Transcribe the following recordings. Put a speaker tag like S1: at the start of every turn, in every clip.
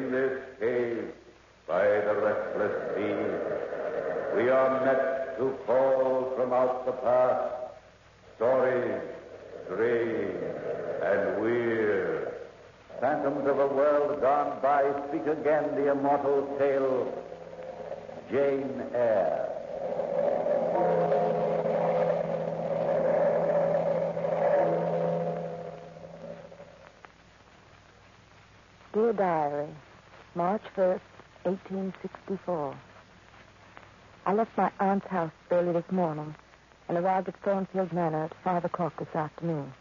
S1: In this cave, by the restless sea, we are met to call from out the past stories strange and weird. Phantoms of a world gone by speak again the immortal tale, Jane Eyre.
S2: Dear Diary, March 1st, 1864. I left my aunt's house early this morning and arrived at Thornfield Manor at 5 o'clock this afternoon.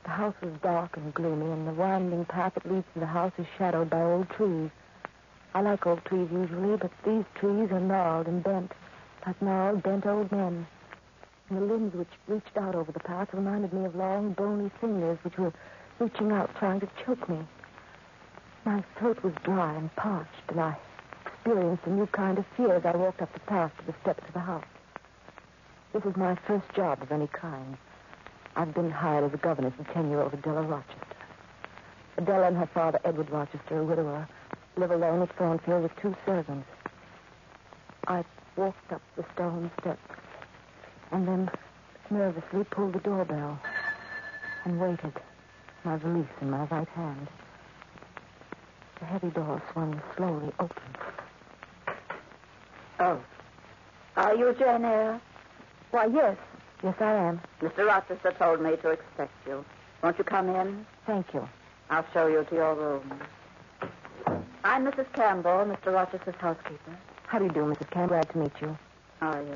S2: The house was dark and gloomy, and the winding path that leads to the house is shadowed by old trees. I like old trees usually, but these trees are gnarled and bent, like gnarled, bent old men. And the limbs which reached out over the path reminded me of long, bony fingers which were reaching out, trying to choke me. My throat was dry and parched, and I experienced a new kind of fear as I walked up the path to the steps of the house. This is my first job of any kind. I've been hired as a governess of 10-year-old Adela Rochester. Adela and her father, Edward Rochester, a widower, live alone at Thornfield with 2 servants. I walked up the stone steps and then nervously pulled the doorbell and waited, my valise in my right hand. The heavy door swung slowly open.
S3: Oh. Are you Jane Eyre?
S2: Why, yes. Yes, I am.
S3: Mr. Rochester told me to expect you. Won't you come in?
S2: Thank you.
S3: I'll show you to your room. I'm Mrs. Campbell, Mr. Rochester's housekeeper.
S2: How do you do, Mrs. Campbell? Glad to meet you.
S3: How are you?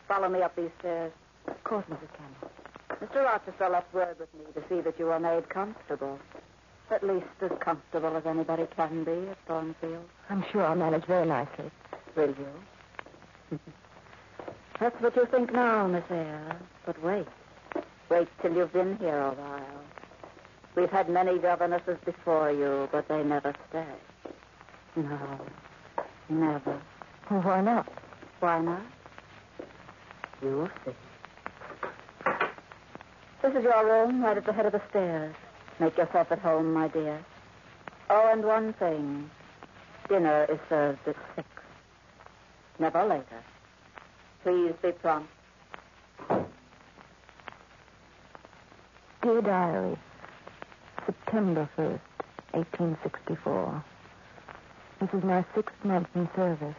S3: Follow me up these stairs.
S2: Of course, Mrs. Campbell.
S3: Mr. Rochester left word with me to see that you are made comfortable. At least as comfortable as anybody can be at Thornfield.
S2: I'm sure I'll manage very nicely.
S3: Will you? That's what you think now, Miss Eyre. But wait. Wait till you've been here a while. We've had many governesses before you, but they never stay. No, never.
S2: Well, why not?
S3: Why not? You'll see. This is your room, right at the head of the stairs. Make yourself at home, my dear. Oh, and one thing. Dinner is served at 6. Never later. Please be prompt.
S2: Dear Diary, September 1st, 1864. This is my 6th month in service.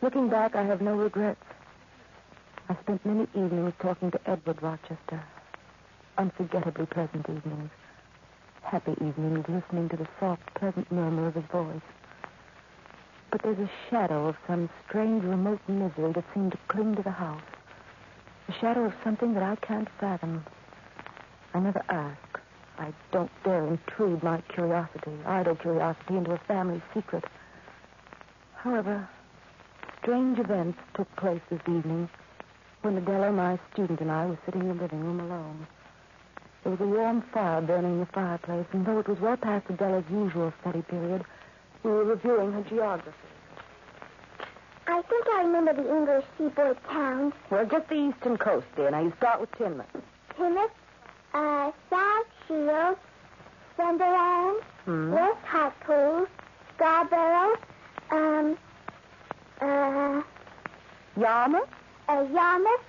S2: Looking back, I have no regrets. I spent many evenings talking to Edward Rochester. Unforgettably pleasant evenings. Happy evenings listening to the soft, pleasant murmur of his voice. But there's a shadow of some strange, remote misery that seemed to cling to the house. A shadow of something that I can't fathom. I never ask. I don't dare intrude my curiosity, idle curiosity, into a family secret. However, strange events took place this evening when Adela, my student, and I were sitting in the living room alone. There was a warm fire burning in the fireplace, and though it was well past Adela's usual study period, we were reviewing her geography.
S4: I think I remember the English seaboard towns.
S2: Well, just the eastern coast, dear. Now, you start with Tinmouth.
S4: Plymouth, South Shields, Sunderland, West Hartpool, Scarborough,
S2: Yarmouth?
S4: Yarmouth.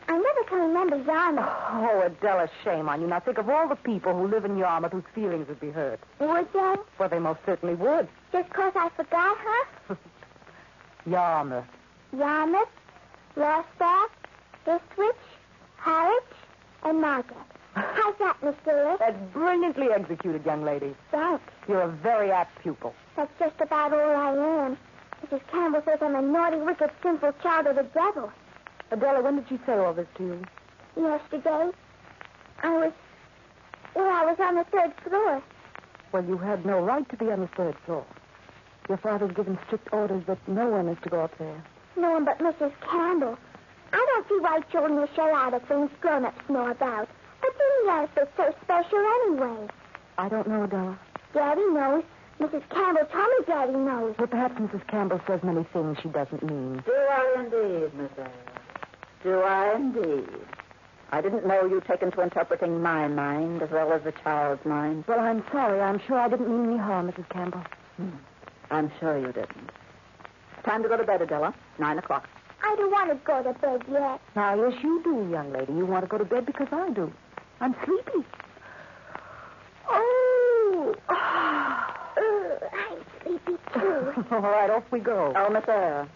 S4: I never can remember Yarmouth.
S2: Oh, Adela, shame on you. Now, think of all the people who live in Yarmouth whose feelings would be hurt.
S4: Would they?
S2: Well, they most certainly would.
S4: Just because I forgot her?
S2: Yarmouth.
S4: Yarmouth, Lostock, Ipswich, Harwich, and Margate. How's that, Mr. Lewis?
S2: That's brilliantly executed, young lady.
S4: Thanks.
S2: You're a very apt pupil.
S4: That's just about all I am. Mrs. Campbell says I'm a naughty, wicked, sinful child of the devil.
S2: Adela, when did she say all this to you?
S4: Yesterday. I was on the 3rd floor.
S2: Well, you had no right to be on the 3rd floor. Your father's given strict orders that no one is to go up there.
S4: No one but Mrs. Campbell. I don't see why children will show out at things grown-ups know about. What's in the earth that's so special anyway?
S2: I don't know, Adela.
S4: Daddy knows. Mrs. Campbell told me Daddy knows.
S2: Well, perhaps Mrs. Campbell says many things she doesn't mean.
S3: Do I indeed, Miss Eyre? Do I indeed? I didn't know you'd taken to interpreting my mind as well as the child's mind.
S2: Well, I'm sorry. I'm sure I didn't mean any harm, Mrs. Campbell.
S3: I'm sure you didn't. Time to go to bed, Adela. 9:00.
S4: I don't want to go to bed yet.
S2: Now, yes, you do, young lady. You want to go to bed because I do. I'm sleepy. Oh!
S4: I'm sleepy, too.
S2: All right, off we go.
S3: Oh, Miss Eyre.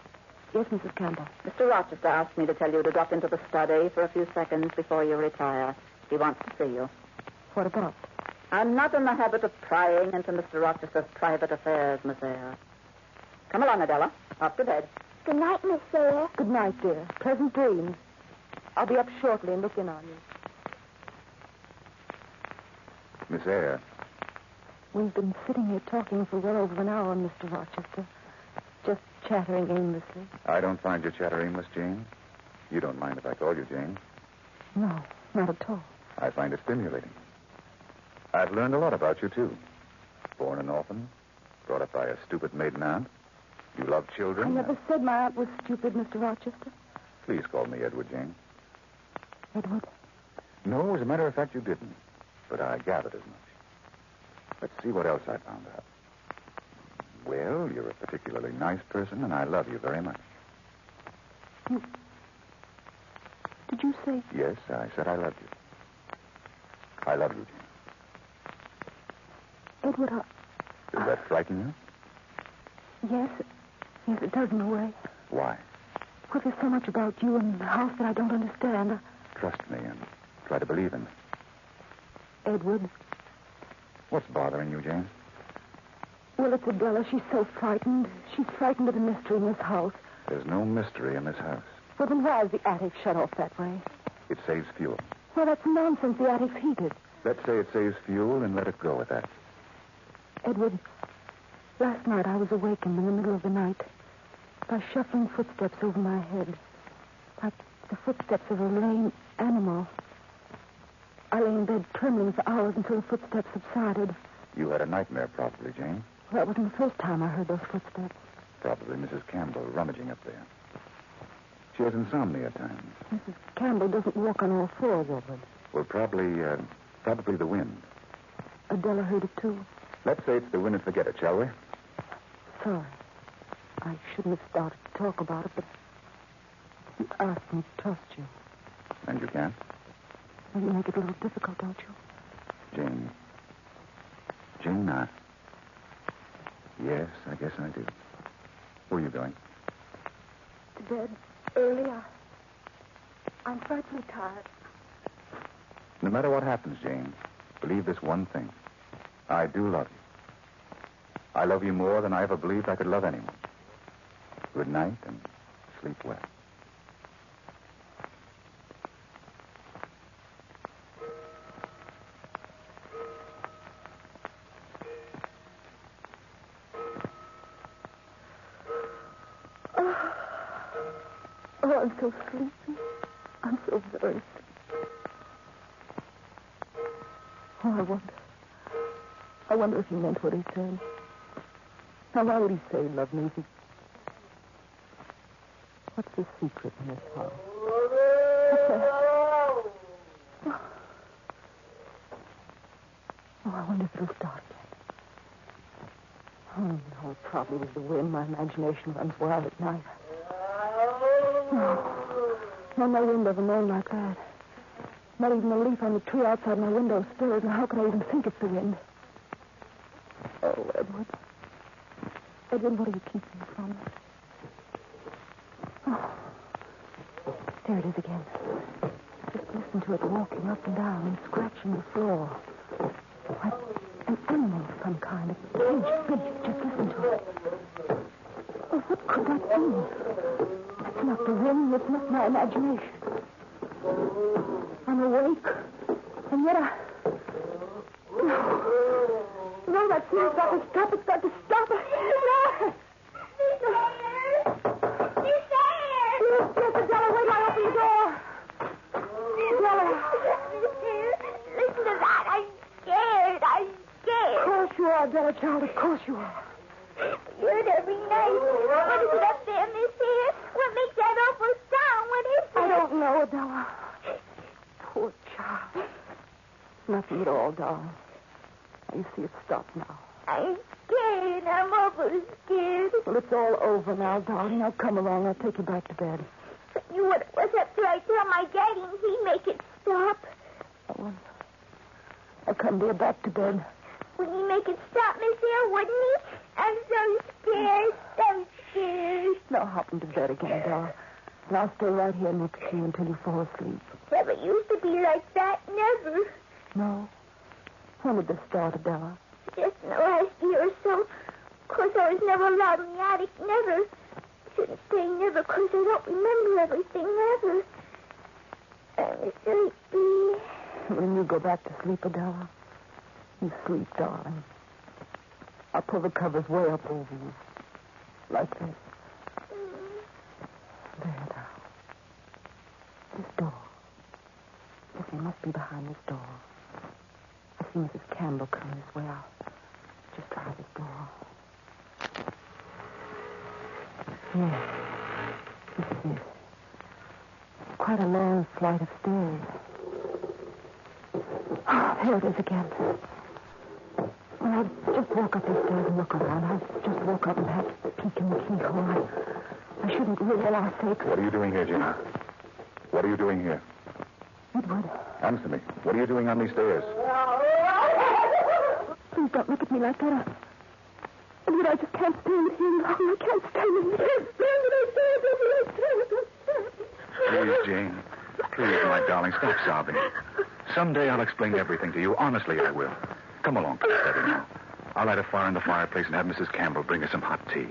S2: Yes, Mrs. Campbell.
S3: Mr. Rochester asked me to tell you to drop into the study for a few seconds before you retire. He wants to see you.
S2: What about?
S3: I'm not in the habit of prying into Mr. Rochester's private affairs, Miss Eyre. Come along, Adela. Off to bed.
S4: Good night, Miss Eyre.
S2: Good night, dear. Pleasant dreams. I'll be up shortly and look in on you.
S1: Miss Eyre.
S2: We've been sitting here talking for well over an hour, Mr. Rochester. Just chattering aimlessly.
S1: I don't find your chatter aimless, Jane. You don't mind if I call you Jane.
S2: No, not at all.
S1: I find it stimulating. I've learned a lot about you, too. Born an orphan, brought up by a stupid maiden aunt. You love children.
S2: I never said my aunt was stupid, Mr. Rochester.
S1: Please call me Edward, Jane.
S2: Edward?
S1: No, as a matter of fact, you didn't. But I gathered as much. Let's see what else I found out. Well, you're a particularly nice person, and I love you very much.
S2: Did you say?
S1: Yes, I said I loved you. I love you, Jane.
S2: Edward,
S1: Does that frighten you?
S2: Yes. Yes, it does in a way.
S1: Why?
S2: Well, there's so much about you and the house that I don't understand.
S1: Trust me and try to believe in me.
S2: Edward?
S1: What's bothering you, Jane?
S2: Well, it's Adela. She's so frightened. She's frightened of the mystery in this house.
S1: There's no mystery in this house.
S2: Well, then why is the attic shut off that way?
S1: It saves fuel.
S2: Well, that's nonsense. The attic's heated.
S1: Let's say it saves fuel and let it go at that.
S2: Edward, last night I was awakened in the middle of the night by shuffling footsteps over my head, like the footsteps of a lame animal. I lay in bed trembling for hours until the footsteps subsided.
S1: You had a nightmare, probably, Jane.
S2: Well, that wasn't the first time I heard those footsteps.
S1: Probably Mrs. Campbell rummaging up there. She has insomnia at times.
S2: Mrs. Campbell doesn't walk on all fours, Edward.
S1: Well, probably the wind.
S2: Adela heard it, too.
S1: Let's say it's the wind and forget it, shall we?
S2: Sorry. I shouldn't have started to talk about it, but you asked me to trust you.
S1: And you can?
S2: Well, you make it a little difficult, don't you?
S1: Jane, yes, I guess I do. Where are you going?
S2: To bed early. I'm frightfully tired.
S1: No matter what happens, Jane, believe this one thing. I do love you. I love you more than I ever believed I could love anyone. Good night and sleep well.
S2: Oh, I'm so sleepy. I'm so very sleepy. Oh, I wonder if he meant what he said. Now, why would he say he loved me? What's the secret in this house? What's that? Oh, I wonder if it'll start again. Oh, no, it probably was the wind. My imagination runs wild at night. No, no wind ever moaned like that. Not even a leaf on the tree outside my window stirs, and how could I even think it's the wind? Oh, Edward. Edward, what are you keeping from me? Oh, there it is again. Just listen to it walking up and down and scratching the floor. Like an animal of some kind, a caged beast. Just listen to it. Oh, what could that mean? It's not the wind, it's not my imagination. I'm awake, and yet No, that's not got to stop. It's got to stop. No!
S4: Miss Eyre!
S2: Yes, Adela, wait, I'll open the door. Adela.
S4: Listen to that. I'm scared.
S2: Of course you are, Adela, child. Of course you are.
S4: You're every night. What is it up there, Miss Eyre? What makes that awful sound? What is it?
S2: I don't know, Adela. child. Nothing at all, darling. You see, it's stopped now.
S4: I'm scared. I'm awful scared.
S2: Well, it's all over now, darling. Now come along. I'll take you back to bed.
S4: But you would have was after I tell my daddy and he'd make it stop.
S2: Oh, I'll come dear back to bed.
S4: Would he make it stop, Miss Eyre, wouldn't he? I'm so scared. So scared.
S2: Now hop into bed again, darling. And I'll stay right here next to you until you fall asleep.
S4: Never used to be like that. Never.
S2: No? When did this start, Adela?
S4: Just in the last year or so. Of course, I was never allowed in the attic. Never. Shouldn't say never, because I don't remember everything. Never. I'm sleepy.
S2: When you go back to sleep, Adela, you sleep, darling. I'll pull the covers way up over you. Like this. There, now. This door. Yes, he must be behind this door. I see Mrs. Campbell coming this way. I'll just try this door. Yes. This is it. Quite a long flight of stairs. Oh, there it is again. Well, I'll just walk up these stairs and look around. I'll just walk up and perhaps peek in the keyhole. I shouldn't really, for our sakes.
S1: What are you doing here, Jane? What are you doing here?
S2: Edward.
S1: Answer me. What are you doing on these stairs?
S2: Please don't look at me like that. Edward, I just can't stand it here long. I can't stand it.
S1: Please, Jane. Please, my darling, stop sobbing. Someday I'll explain everything to you. Honestly, I will. Come along to the study now. I'll light a fire in the fireplace and have Mrs. Campbell bring us some hot tea.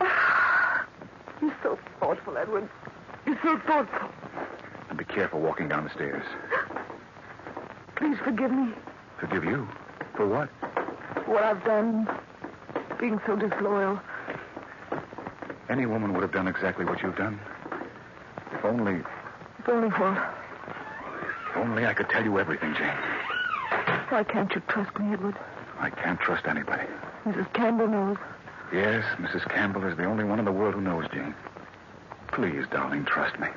S2: You're so thoughtful, Edward. You're so thoughtful.
S1: And be careful walking down the stairs.
S2: Please forgive me
S1: Forgive you? For what?
S2: for what I've done. Being so disloyal.
S1: Any woman would have done exactly what you've done. If only...
S2: If only what?
S1: If only I could tell you everything, Jane.
S2: Why can't you trust me, Edward?
S1: I can't trust anybody.
S2: Mrs. Campbell knows.
S1: Yes, Mrs. Campbell is the only one in the world who knows, Jane. Please, darling, trust me.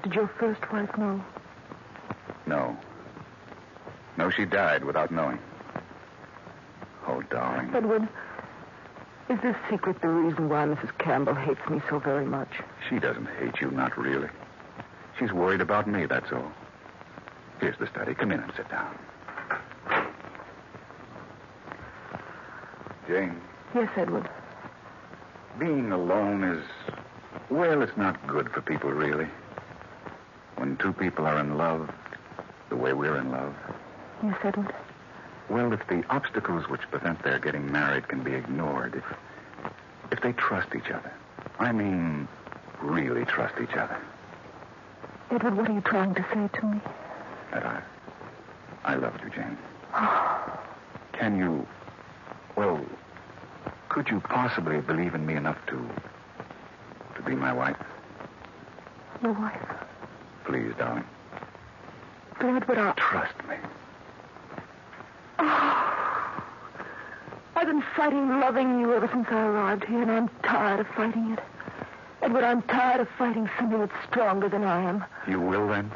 S2: Did your first wife know?
S1: No. No, she died without knowing. Oh, darling.
S2: Edward, is this secret the reason why Mrs. Campbell hates me so very much?
S1: She doesn't hate you, not really. She's worried about me, that's all. Here's the study. Come in and sit down. Jane.
S2: Yes, Edward.
S1: Being alone is... Well, it's not good for people, really. When two people are in love, the way we're in love.
S2: Yes, Edward.
S1: Well, if the obstacles which prevent their getting married can be ignored, if they trust each other. I mean, really trust each other.
S2: Edward, what are you trying to say to me?
S1: That I love you, Jane. Can you... Well, could you possibly believe in me enough to be my wife?
S2: Your wife?
S1: Please, darling.
S2: But Edward,
S1: Trust me.
S2: I've been fighting loving you ever since I arrived here, and I'm tired of fighting it. Edward, I'm tired of fighting something that's stronger than I am.
S1: You will, then?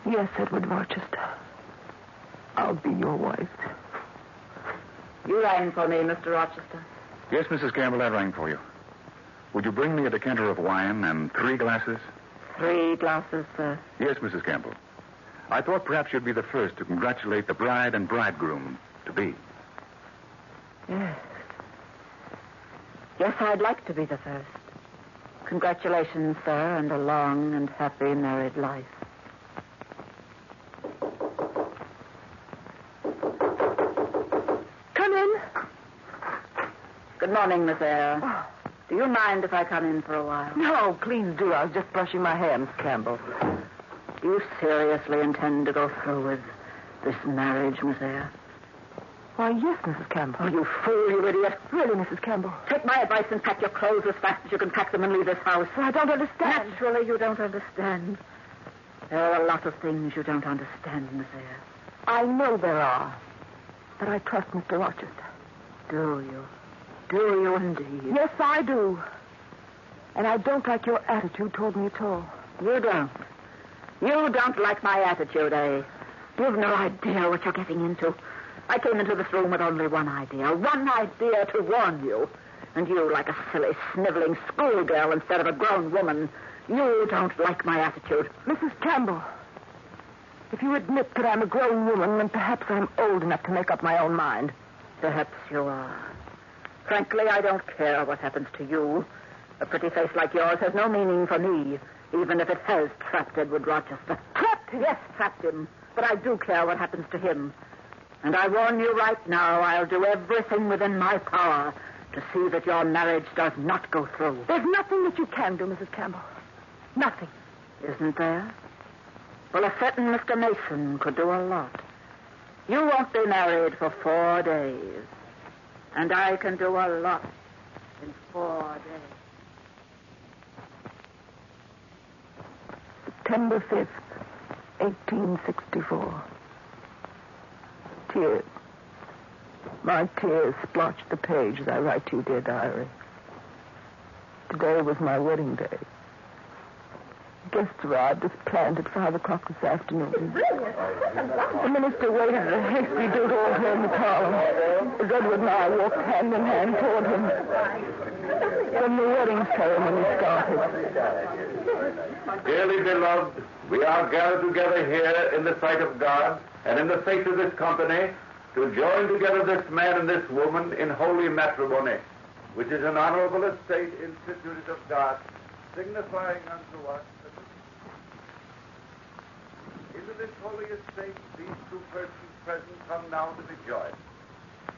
S2: Yes, Edward Rochester. I'll be your wife.
S3: You rang for me, Mr. Rochester.
S1: Yes, Mrs. Campbell, I rang for you. Would you bring me a decanter of wine and 3 glasses?
S3: 3 glasses, sir.
S1: Yes, Mrs. Campbell. I thought perhaps you'd be the first to congratulate the bride and bridegroom to be.
S3: Yes. Yes, I'd like to be the first. Congratulations, sir, and a long and happy married life.
S2: Come in.
S3: Good morning, Miss Eyre. Do you mind if I come in for a while?
S2: No, please do. I was just brushing my hair, Miss Campbell.
S3: Do you seriously intend to go through with this marriage, Miss Eyre?
S2: Why, yes, Mrs. Campbell.
S3: Oh, you fool, you idiot.
S2: Really, Mrs. Campbell?
S3: Take my advice and pack your clothes as fast as you can pack them and leave this house.
S2: I don't understand.
S3: Naturally, you don't understand. There are a lot of things you don't understand, Miss Eyre.
S2: I know there are. But I trust Mr. Rochester.
S3: Do you? Do you indeed?
S2: Yes, I do. And I don't like your attitude toward me at all.
S3: You don't? You don't like my attitude, eh? You've no idea what you're getting into. I came into this room with only one idea to warn you. And you, like a silly, sniveling schoolgirl instead of a grown woman, you don't like my attitude.
S2: Mrs. Campbell, if you admit that I'm a grown woman, then perhaps I'm old enough to make up my own mind.
S3: Perhaps you are. Frankly, I don't care what happens to you. A pretty face like yours has no meaning for me, even if it has trapped Edward Rochester.
S2: Trapped him?
S3: Yes, trapped him. But I do care what happens to him. And I warn you right now, I'll do everything within my power to see that your marriage does not go through.
S2: There's nothing that you can do, Mrs. Campbell. Nothing.
S3: Isn't there? Well, a certain Mr. Mason could do a lot. You won't be married for 4 days. And I can do a lot in 4 days.
S2: September 5th, 1864. Tears. My tears splotched the page as I write to you, dear diary. Today was my wedding day. Guests arrived as planned at 5 o'clock this afternoon. The minister waited at a hasty do altar in the parlor as Edward and I walked hand in hand toward him. Then the wedding ceremony started.
S1: Dearly beloved, we are gathered together here in the sight of God and in the face of this company to join together this man and this woman in holy matrimony, which is an honorable estate instituted of God, signifying unto us that into this holy estate these two persons present come now to be joined.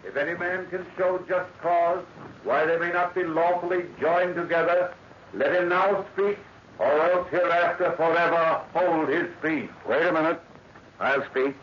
S1: If any man can show just cause why they may not be lawfully joined together, let him now speak, or else hereafter forever hold his peace.
S5: Wait a minute. I'll speak.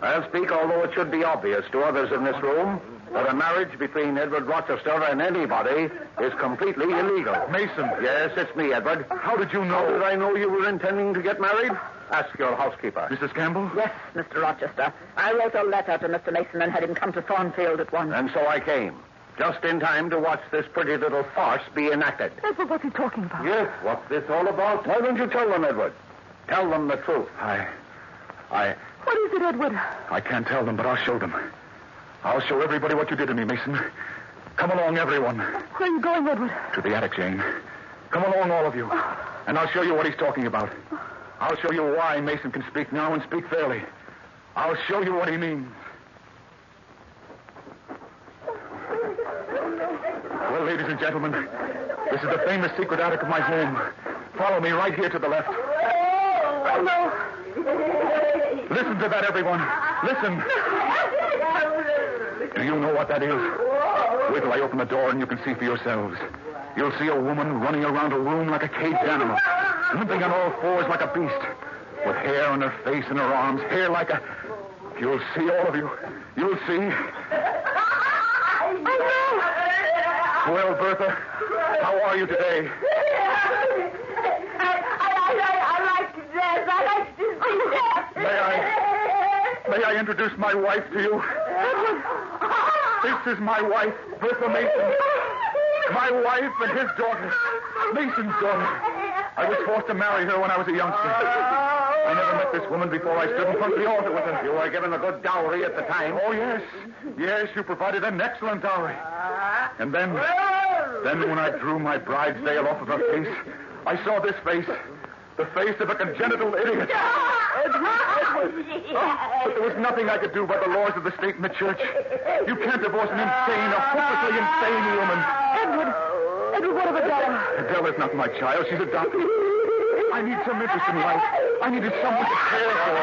S5: I'll speak, although it should be obvious to others in this room that a marriage between Edward Rochester and anybody is completely illegal.
S6: Mason.
S5: Yes, it's me, Edward.
S6: How did you know?
S5: How did I know you were intending to get married? Ask your housekeeper.
S6: Mrs. Campbell?
S3: Yes, Mr. Rochester. I wrote a letter to Mr. Mason and had him come to Thornfield at once.
S5: And so I came, just in time to watch this pretty little farce be enacted.
S2: Edward, what's he talking about?
S1: Yes, what's this all about?
S5: Why don't you tell them, Edward? Tell them the truth.
S2: What is it, Edward?
S6: I can't tell them, but I'll show them. I'll show everybody what you did to me, Mason. Come along, everyone.
S2: Where are you going, Edward?
S6: To the attic, Jane. Come along, all of you. And I'll show you what he's talking about. I'll show you why Mason can speak now and speak fairly. I'll show you what he means. Well, ladies and gentlemen, this is the famous secret attic of my home. Follow me right here to the left.
S2: Oh, no.
S6: Listen to that, everyone. Listen. Do you know what that is? Wait till I open the door and you can see for yourselves. You'll see a woman running around a room like a caged animal, limping on all fours like a beast, with hair on her face and her arms, hair like a... You'll see, all of you. You'll see. Well, Bertha, how are you today?
S4: I like to dress. I like to see that.
S6: May I introduce my wife to you? This is my wife, Bertha Mason. My wife and his daughter, Mason's daughter. I was forced to marry her when I was a youngster. I never met this woman before I stood in front of the altar with her.
S5: You were given a good dowry at the time.
S6: Oh, yes. Yes, you provided an excellent dowry. And then when I drew my bride's veil off of her face, I saw this face. The face of a congenital idiot.
S2: Edward.
S6: Oh, but there was nothing I could do by the laws of the state and the church. You can't divorce an insane, a hopelessly insane woman.
S2: Edward, what of Adela?
S6: Adela's not my child. She's adopted. I need some interest in life. I needed someone to care for.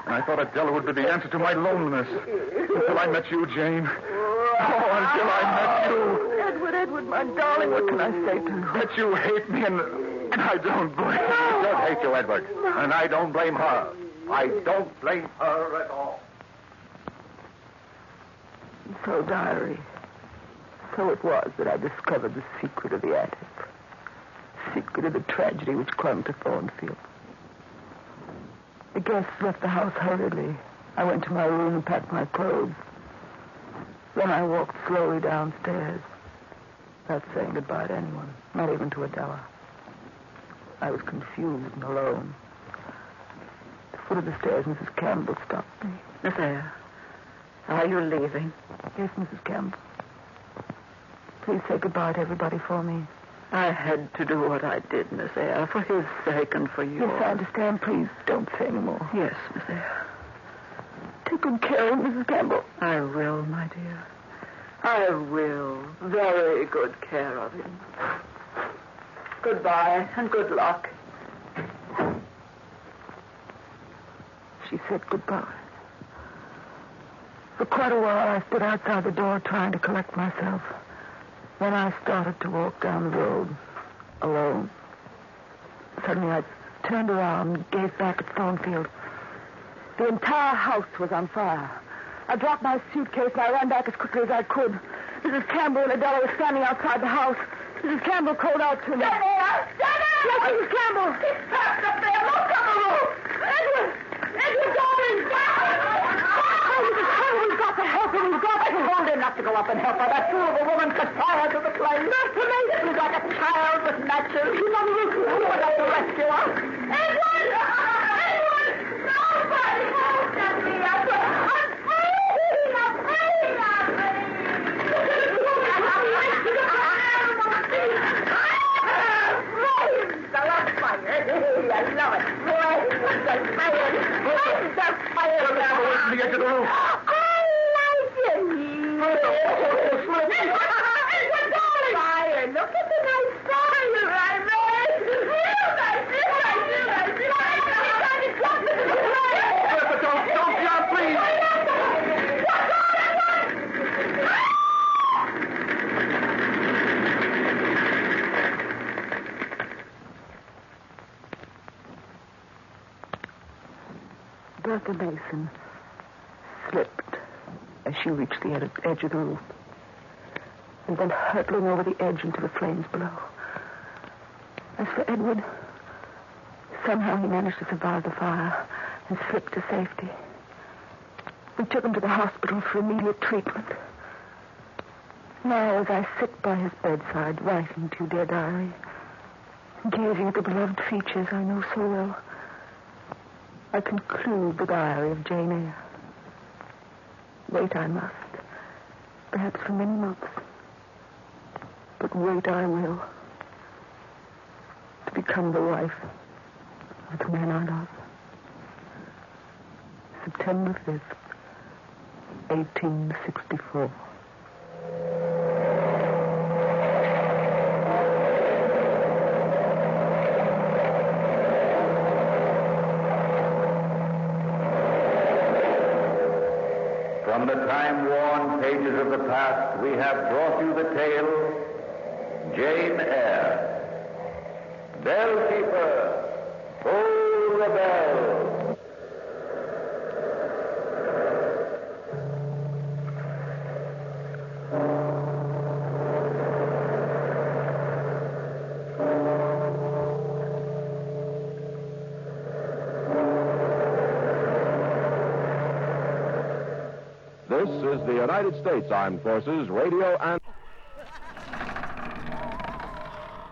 S6: And I thought Adela would be the answer to my loneliness. Until I met you, Jane. Oh, until I met you.
S2: Edward, my darling, what can I say to you?
S6: That you hate me and I don't blame you.
S5: She does hate you, Edward. And I don't blame her. I don't blame her at all.
S2: So, diary, so it was that I discovered the secret of the attic. Secret of the tragedy which clung to Thornfield. The guests left the house hurriedly. I went to my room and packed my clothes. Then I walked slowly downstairs, not saying goodbye to anyone, not even to Adela. I was confused and alone. foot of the stairs, Mrs. Campbell stopped me.
S3: Miss Eyre, are you leaving?
S2: Yes, Mrs. Campbell. Please say goodbye to everybody for me.
S3: I had to do what I did, Miss Eyre, for his sake and for yours.
S2: Yes, I understand. Please don't say any more.
S3: Yes, Miss Eyre.
S2: Take good care of Mrs. Campbell.
S3: I will, my dear. I will. Very good care of him. Goodbye and good luck.
S2: She said goodbye. For quite a while, I stood outside the door trying to collect myself. Then I started to walk down the road, alone. Suddenly, I turned around and gazed back at Thornfield. The entire house was on fire. I dropped my suitcase and I ran back as quickly as I could. Mrs. Campbell and Adela were standing outside the house. Mrs. Campbell called out to me. Yes, Mrs. Campbell! It's trapped up there! Look on the roof! Edward! Edward, darling! Oh, Mrs. Campbell, we've got to help her. We've got to hold him not to go up and help her. That fool of a woman set fire to the flame. Not to me. She's like a child with matches. She's on the roof. Who would have to rescue her? Edward! Edward! Nobody won't get me up. I'm free! I'm free! I'm free! I love fire. I love it. Flames of fire. Flames of fire.
S6: Wait to get to the roof.
S4: I like it.
S3: Fire. Look at the nice fire I made. Real nice.
S6: But don't jump, please.
S2: Bertha Mason slipped as she reached the edge of the roof and went hurtling over the edge into the flames below. As for Edward, somehow he managed to survive the fire and slip to safety. We took him to the hospital for immediate treatment. Now, as I sit by his bedside, writing to dear diary, gazing at the beloved features I know so well, I conclude the diary of Jane Eyre. Wait I must, perhaps for many months, but wait I will, to become the wife of the man I love. September 5th, 1864.
S1: From the time-worn pages of the past, we have brought you the tale, Jane Eyre. Bellkeeper, toll the bell.
S7: This is the United States Armed Forces Radio and...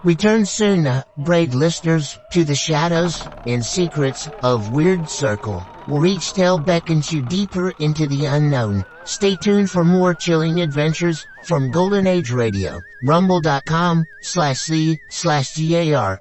S8: Return soon, brave listeners, to the shadows and secrets of Weird Circle, where each tale beckons you deeper into the unknown. Stay tuned for more chilling adventures from Golden Age Radio, rumble.com/c/GAR.